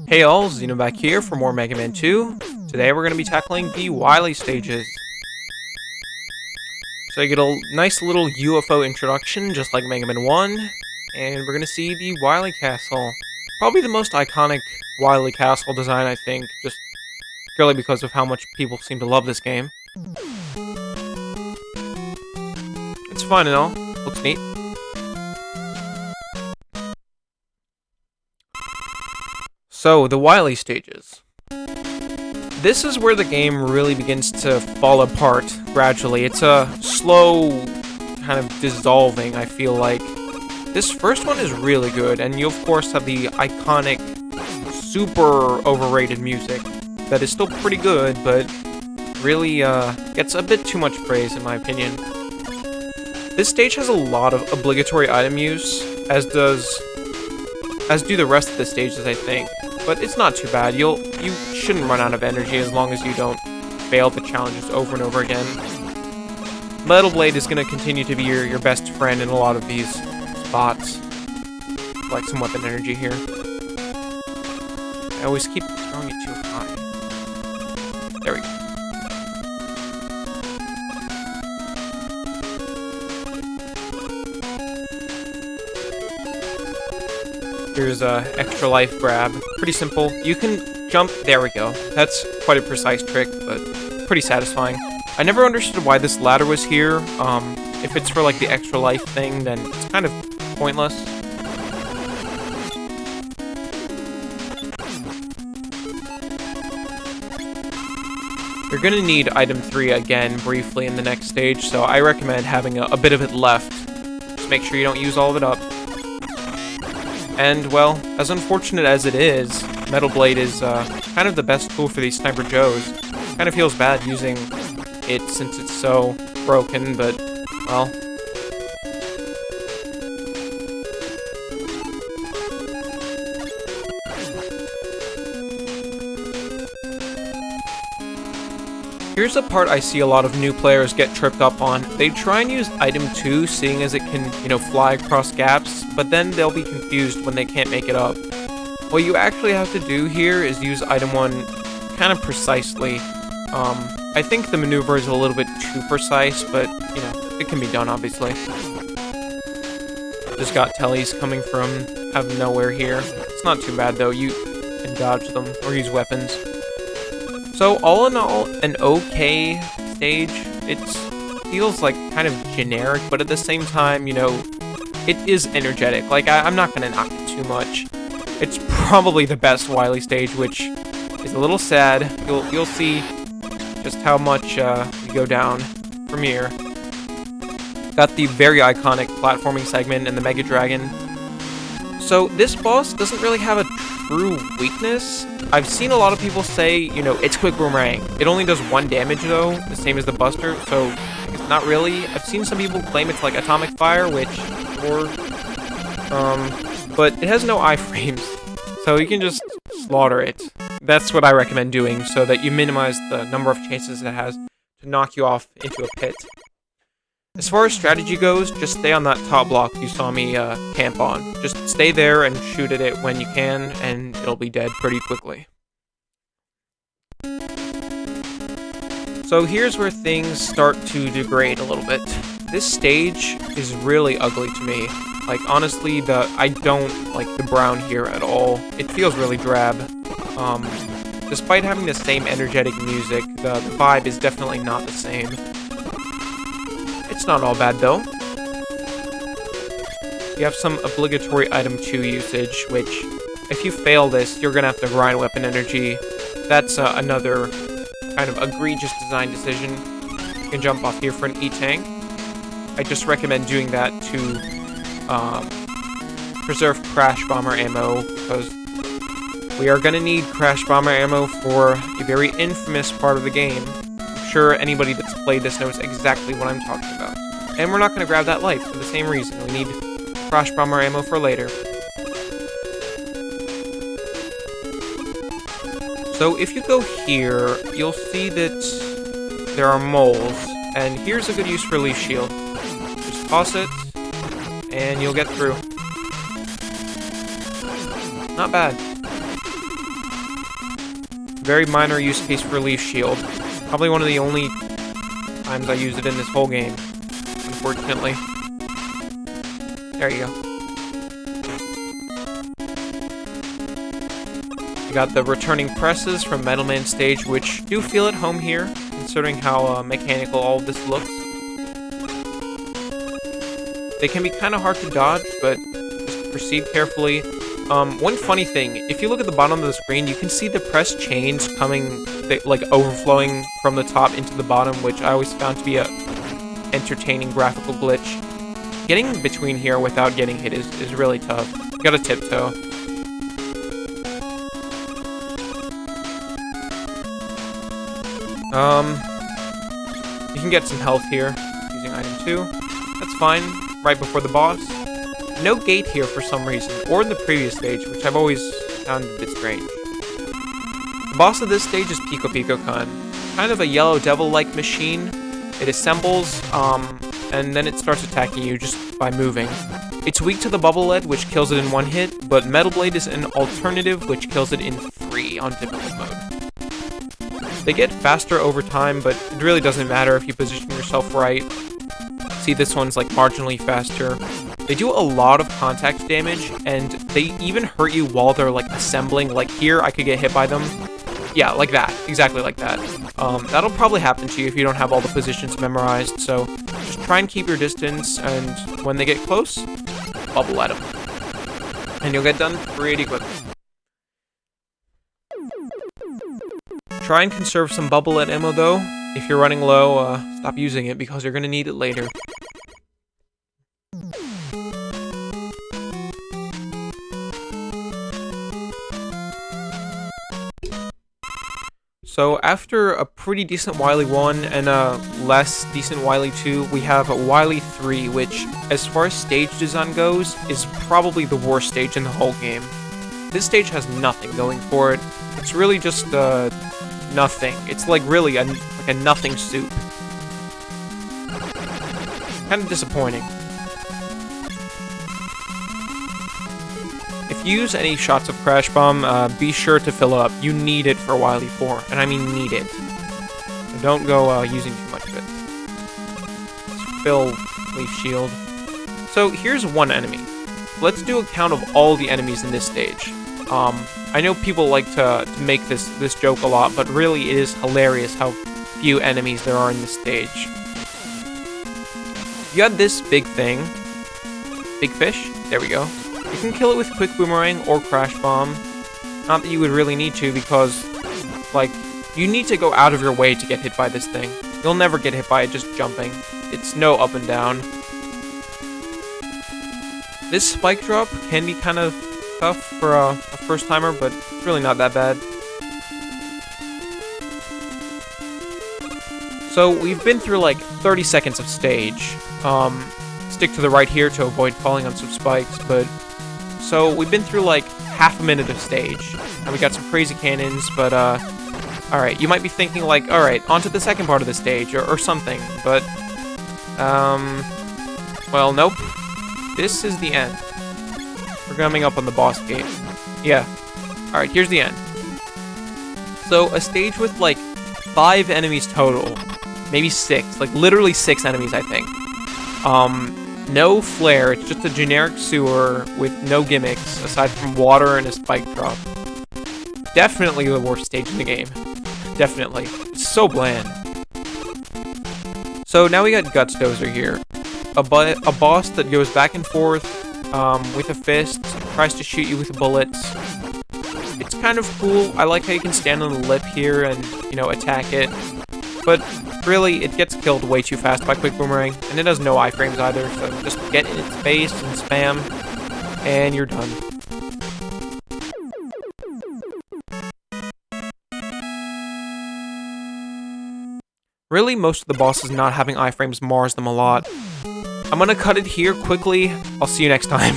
Hey all, Xeno back here for more Mega Man 2. Today we're going to be tackling the Wily stages. So you get a nice little UFO introduction, just like Mega Man 1, and we're going to see the Wily Castle. Probably the most iconic Wily Castle design, I think, just purely because of how much people seem to love this game. It's fun and all, looks neat. So, the Wily stages. This is where the game really begins to fall apart gradually. It's a slow kind of dissolving, I feel like. This first one is really good, and you of course have the iconic, super overrated music that is still pretty good, but really gets a bit too much praise in my opinion. This stage has a lot of obligatory item use, as do the rest of the stages, I think. But it's not too bad. You shouldn't run out of energy as long as you don't fail the challenges over and over again. Metal Blade is going to continue to be your best friend in a lot of these spots. Like some weapon energy here. I always keep throwing it too high. There we go. Here's a extra life grab. Pretty simple. You can jump. There we go. That's quite a precise trick, but pretty satisfying. I never understood why this ladder was here. If it's for like the extra life thing, then it's kind of pointless. You're gonna need item 3 again briefly in the next stage, so I recommend having a bit of it left. Just make sure you don't use all of it up. And, well, as unfortunate as it is, Metal Blade is kind of the best tool for these Sniper Joes. Kind of feels bad using it since it's so broken, but, well. Here's a part I see a lot of new players get tripped up on. They try and use item 2, seeing as it can, fly across gaps, but then they'll be confused when they can't make it up. What you actually have to do here is use item 1 kind of precisely. I think the maneuver is a little bit too precise, but, it can be done, obviously. Just got tellies coming from out of nowhere here. It's not too bad, though. You can dodge them or use weapons. So, all in all, an okay stage. It feels like kind of generic, but at the same time, it is energetic. Like, I'm not gonna knock it too much. It's probably the best Wily stage, which is a little sad. You'll see just how much we go down from here. Got the very iconic platforming segment and the Mega Dragon. So, this boss doesn't really have a true weakness. I've seen a lot of people say, it's Quick Boomerang. It only does 1 damage, though, the same as the Buster, so it's not really. I've seen some people claim it's like Atomic Fire, but it has no iframes, so you can just slaughter it. That's what I recommend doing, so that you minimize the number of chances it has to knock you off into a pit. As far as strategy goes, just stay on that top block you saw me camp on. Just stay there and shoot at it when you can, and it'll be dead pretty quickly. So here's where things start to degrade a little bit. This stage is really ugly to me. Like, honestly, I don't like the brown here at all. It feels really drab. Despite having the same energetic music, the vibe is definitely not the same. It's not all bad, though. You have some obligatory item 2 usage, which, if you fail this, you're gonna have to grind weapon energy. That's another kind of egregious design decision. You can jump off here for an E-Tank. I just recommend doing that to preserve Crash Bomber ammo, because we are gonna need Crash Bomber ammo for a very infamous part of the game. Sure anybody that's played this knows exactly what I'm talking about. And we're not going to grab that life for the same reason. We need Crash Bomber ammo for later. So if you go here, you'll see that there are moles. And here's a good use for Leaf Shield. Just toss it, and you'll get through. Not bad. Very minor use case for Leaf Shield. Probably one of the only times I use it in this whole game, unfortunately. There you go. You got the returning presses from Metal Man stage, which do feel at home here, considering how mechanical all of this looks. They can be kind of hard to dodge, but just proceed carefully. One funny thing, if you look at the bottom of the screen, you can see the press chains coming, like, overflowing from the top into the bottom, which I always found to be a entertaining graphical glitch. Getting between here without getting hit is really tough. You gotta tiptoe. You can get some health here using item 2. That's fine, right before the boss. No gate here for some reason, or in the previous stage, which I've always found a bit strange. The boss of this stage is Pico Pico Khan. Kind of a yellow devil-like machine. It assembles, and then it starts attacking you just by moving. It's weak to the Bubble Lead, which kills it in 1 hit, but Metal Blade is an alternative, which kills it in 3 on difficult mode. They get faster over time, but it really doesn't matter if you position yourself right. See, this one's like marginally faster. They do a lot of contact damage, and they even hurt you while they're like assembling. Like here, I could get hit by them. Yeah, like that. Exactly like that. That'll probably happen to you if you don't have all the positions memorized, so just try and keep your distance, and when they get close, bubble at them. And you'll get done pretty quickly. Try and conserve some bubble lead ammo though. If you're running low, stop using it because you're going to need it later. So after a pretty decent Wily 1 and a less decent Wily 2, we have a Wily 3, which, as far as stage design goes, is probably the worst stage in the whole game. This stage has nothing going for it. It's really just, nothing. It's like really like a nothing soup. Kind of disappointing. If you use any shots of Crash Bomb, be sure to fill up. You need it for Wily 4, and I mean need it. So don't go using too much of it. Let's fill Leaf Shield. So here's one enemy. Let's do a count of all the enemies in this stage. I know people like to make this joke a lot, but really it is hilarious how few enemies there are in this stage. You got this big thing. Big fish? There we go. You can kill it with Quick Boomerang or Crash Bomb. Not that you would really need to, because, like, you need to go out of your way to get hit by this thing. You'll never get hit by it just jumping. It's no up and down. This spike drop can be kind of tough for a first-timer, but it's really not that bad. So we've been through like 30 seconds of stage. Stick to the right here to avoid falling on some spikes, but so we've been through like half a minute of stage, and we got some crazy cannons, but alright, you might be thinking like, alright, on to the second part of the stage, or something, but well, nope. This is the end. We're coming up on the boss gate. Yeah. Alright, here's the end. So, a stage with, like, 5 enemies total. Maybe 6. Like, literally 6 enemies, I think. No flare. It's just a generic sewer with no gimmicks, aside from water and a spike drop. Definitely the worst stage in the game. Definitely. It's so bland. So, now we got Guts Dozer here. A boss that goes back and forth with a fist, tries to shoot you with bullets. It's kind of cool. I like how you can stand on the lip here and, you know, attack it. But really, it gets killed way too fast by Quick Boomerang, and it has no iframes either, so just get in its face and spam, and you're done. Really, most of the bosses not having iframes mars them a lot. I'm gonna cut it here quickly. I'll see you next time.